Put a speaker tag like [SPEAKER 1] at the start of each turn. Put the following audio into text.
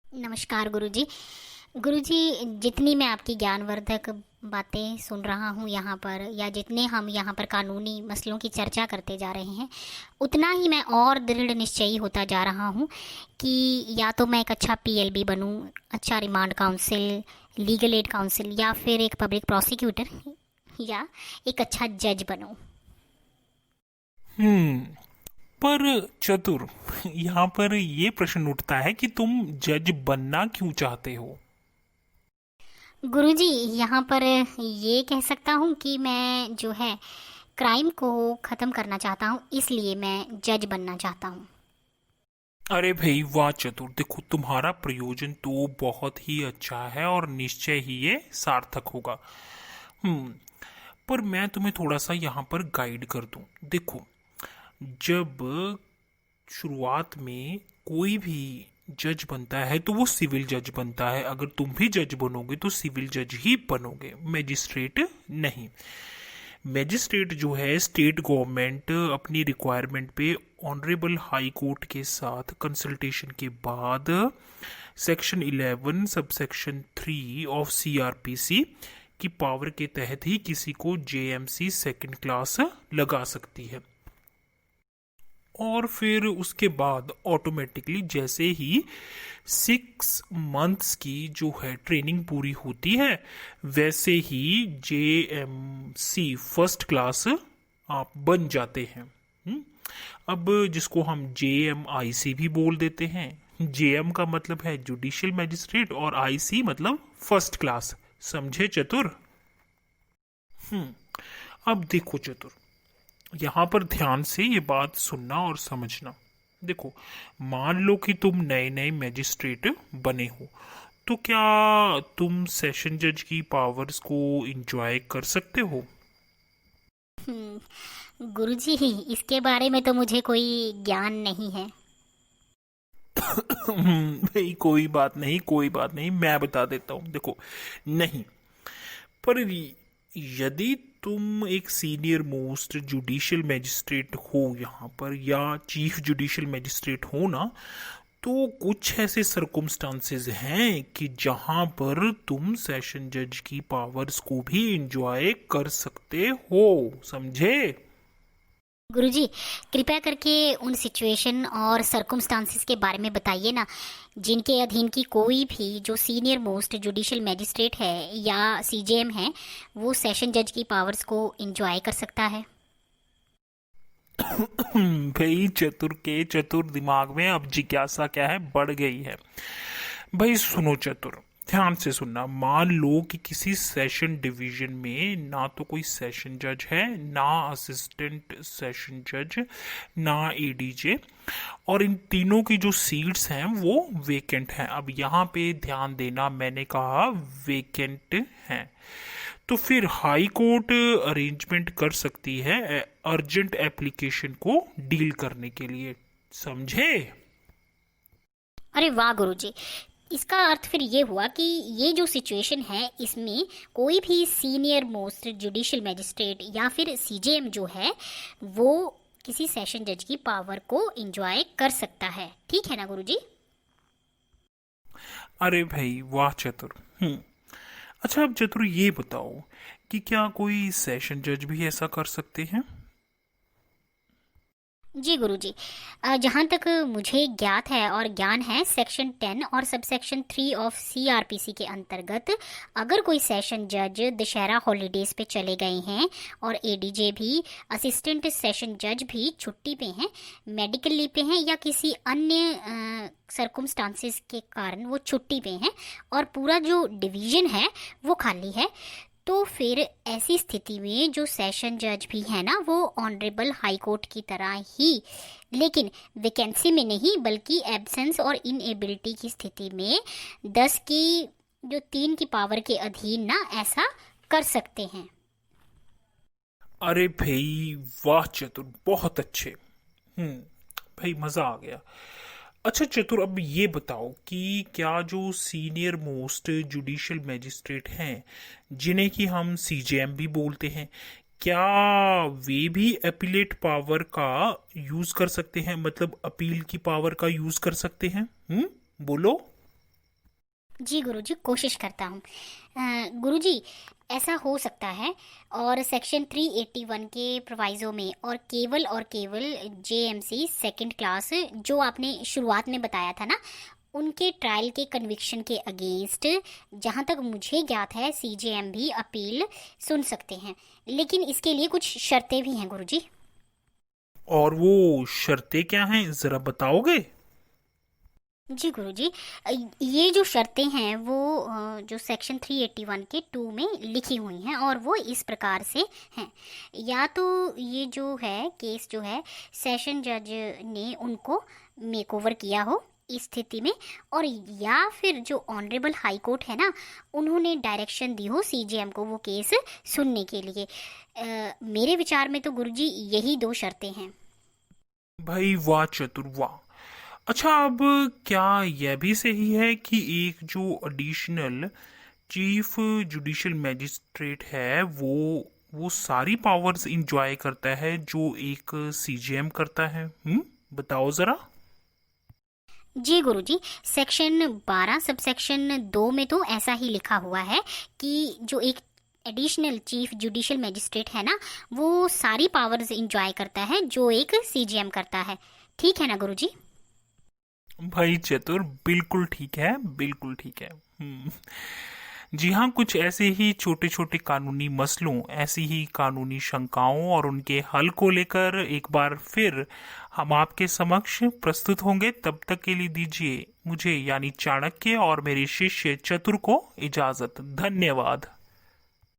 [SPEAKER 1] नमस्कार गुरुजी। गुरुजी, जितनी मैं आपकी ज्ञानवर्धक बातें सुन रहा हूँ यहाँ पर, या जितने हम यहाँ पर कानूनी मसलों की चर्चा करते जा रहे हैं, उतना ही मैं और दृढ़ निश्चयी होता जा रहा हूँ कि या तो मैं एक अच्छा पीएलबी बनूँ, अच्छा remand council, legal aid council, या फिर एक पब्लिक प्रोसिक्यूटर, या एक अच्छा जज बनूँ।
[SPEAKER 2] हम्म। पर चतुर, यहाँ पर ये प्रश्न उठता है कि तुम जज बनना क्यों चाहते हो।
[SPEAKER 1] गुरुजी, यहाँ पर ये कह सकता हूँ कि मैं जो है क्राइम को ख़त्म करना चाहता हूँ, इसलिए मैं जज बनना चाहता हूँ।
[SPEAKER 2] अरे भाई वाह चतुर, देखो तुम्हारा प्रयोजन तो बहुत ही अच्छा है और निश्चय ही ये सार्थक होगा। हम्म। पर मैं तुम्हें थोड़ा सा यहाँ पर गाइड कर दूं। देखो, जब शुरुआत में कोई भी जज बनता है तो वो सिविल जज बनता है। अगर तुम भी जज बनोगे तो सिविल जज ही बनोगे, मैजिस्ट्रेट नहीं। मैजिस्ट्रेट जो है, स्टेट गवर्नमेंट अपनी रिक्वायरमेंट पे ऑनरेबल हाई कोर्ट के साथ कंसल्टेशन के बाद section 11 sub section 3 of CrPC की पावर के तहत ही किसी को जेएमसी सेकंड क्लास लगा सकती है। और फिर उसके बाद ऑटोमेटिकली जैसे ही 6 मंथ्स की जो है ट्रेनिंग पूरी होती है, वैसे ही जेएमसी फर्स्ट क्लास आप बन जाते हैं। अब जिसको हम जेएमआईसी भी बोल देते हैं। जेएम का मतलब है जुडिशियल मैजिस्ट्रेट और आईसी मतलब फर्स्ट क्लास। समझे चतुर। हम्म। अब देखो चतुर, यहाँ पर ध्यान से ये बात सुनना और समझना। देखो, मान लो कि तुम नए नए मैजिस्ट्रेट बने हो, तो क्या तुम सेशन जज की पावर्स को इंजॉय कर सकते हो।
[SPEAKER 1] गुरुजी, इसके बारे में तो मुझे कोई ज्ञान नहीं है।
[SPEAKER 2] भाई कोई बात नहीं, कोई बात नहीं, मैं बता देता हूँ। देखो, नहीं, पर यदि तुम एक सीनियर मोस्ट जुडिशियल मैजिस्ट्रेट हो यहाँ पर, या चीफ जुडिशियल मैजिस्ट्रेट हो ना, तो कुछ ऐसे सर्कुमस्टांसेस हैं कि जहां पर तुम सेशन जज की पावर्स को भी इंजॉय कर सकते हो। समझे।
[SPEAKER 1] गुरुजी, कृपया करके उन सिचुएशन और सर्कुमस्टांसिस के बारे में बताइए ना, जिनके अधीन की कोई भी जो सीनियर मोस्ट जुडिशियल मैजिस्ट्रेट है या सीजेएम है, वो सेशन जज की पावर्स को एंजॉय कर सकता है।
[SPEAKER 2] भाई चतुर के चतुर दिमाग में अब जिज्ञासा क्या है, बढ़ गई है। भाई सुनो चतुर, ध्यान से सुनना। मान लो कि किसी सेशन डिवीजन में ना तो कोई सेशन जज है, ना असिस्टेंट सेशन जज, ना एडीजे, और इन तीनों की जो सीट्स हैं वो वेकेंट हैं। अब यहाँ पे ध्यान देना, मैंने कहा वेकेंट हैं। तो फिर हाई कोर्ट अरेंजमेंट कर सकती है अर्जेंट एप्लीकेशन को डील करने के लिए। समझे।
[SPEAKER 1] अरे वाह गुरुजी, इसका अर्थ फिर ये हुआ कि ये जो सिचुएशन है, इसमें कोई भी सीनियर मोस्ट जुडिशियल मैजिस्ट्रेट या फिर सीजेएम जो है, वो किसी सेशन जज की पावर को एंजॉय कर सकता है। ठीक है ना गुरुजी?
[SPEAKER 2] अरे भाई वाह चतुर। अच्छा, अब चतुर ये बताओ कि क्या कोई सेशन जज भी ऐसा कर सकते हैं।
[SPEAKER 1] जी गुरुजी, जहाँ तक मुझे ज्ञात है और ज्ञान है, सेक्शन 10 और सब सेक्शन 3 ऑफ सीआरपीसी के अंतर्गत अगर कोई सेशन जज दशहरा हॉलीडेज पे चले गए हैं और एडीजे भी, असिस्टेंट सेशन जज भी छुट्टी पे हैं, मेडिकल लीव पे हैं, या किसी अन्य सरकुमस्टांसिस के कारण वो छुट्टी पे हैं और पूरा जो डिवीजन है वो खाली है, तो फिर ऐसी स्थिति में जो सेशन जज भी है ना, वो ऑनरेबल हाई कोर्ट की तरह ही, लेकिन वैकेंसी में नहीं बल्कि एब्सेंस और इनएबिलिटी की स्थिति में 10 की जो 3 की पावर के अधीन ना ऐसा कर सकते हैं।
[SPEAKER 2] अरे भाई वाह चतुर, बहुत अच्छे। भाई मजा आ गया। अच्छा चतुर, अब ये बताओ कि क्या जो सीनियर मोस्ट जुडिशियल मैजिस्ट्रेट हैं, जिन्हें कि हम सीजेएम भी बोलते हैं, क्या वे भी अपीलेट पावर का यूज कर सकते हैं, मतलब अपील की पावर का यूज कर सकते हैं। बोलो।
[SPEAKER 1] जी गुरुजी, कोशिश करता हूँ। गुरुजी, ऐसा हो सकता है और सेक्शन 381 के प्रोवाइजो में और केवल जेएमसी सेकंड क्लास जो आपने शुरुआत में बताया था ना, उनके ट्रायल के कन्विक्शन के अगेंस्ट जहाँ तक मुझे ज्ञात है सीजेएम भी अपील सुन सकते हैं, लेकिन इसके लिए कुछ शर्तें भी हैं गुरुजी।
[SPEAKER 2] और वो शर्तें क्या हैं, जरा बताओगे?
[SPEAKER 1] जी गुरुजी, ये जो शर्तें हैं वो जो सेक्शन 381 के 2 में लिखी हुई हैं और वो इस प्रकार से हैं। या तो ये जो है केस जो है सेशन जज ने उनको मेकओवर किया हो इस स्थिति में, और या फिर जो ऑनरेबल हाई कोर्ट है ना, उन्होंने डायरेक्शन दी हो सीजेएम को वो केस सुनने के लिए। मेरे विचार में तो गुरुजी यही दो शर्तें हैं।
[SPEAKER 2] भाई वाह चतुर वाह। अच्छा, अब क्या यह भी सही है कि एक जो एडिशनल चीफ जुडिशियल मैजिस्ट्रेट है वो सारी पावर्स इंजॉय करता है जो एक सीजीएम करता है? बताओ जरा।
[SPEAKER 1] जी गुरुजी, सेक्शन 12 सबसेक्शन 2 में तो ऐसा ही लिखा हुआ है कि जो एक एडिशनल चीफ जुडिशियल मैजिस्ट्रेट है ना, वो सारी पावर्स इंजॉय करता है जो एक सीजीएम करता है। ठीक है ना गुरुजी?
[SPEAKER 2] भाई चतुर, बिल्कुल ठीक है, बिल्कुल ठीक है। जी हाँ, कुछ ऐसे ही छोटे छोटे कानूनी मसलों, ऐसी ही कानूनी शंकाओं और उनके हल को लेकर एक बार फिर हम आपके समक्ष प्रस्तुत होंगे। तब तक के लिए दीजिए मुझे यानी चाणक्य और मेरे शिष्य चतुर को इजाजत। धन्यवाद।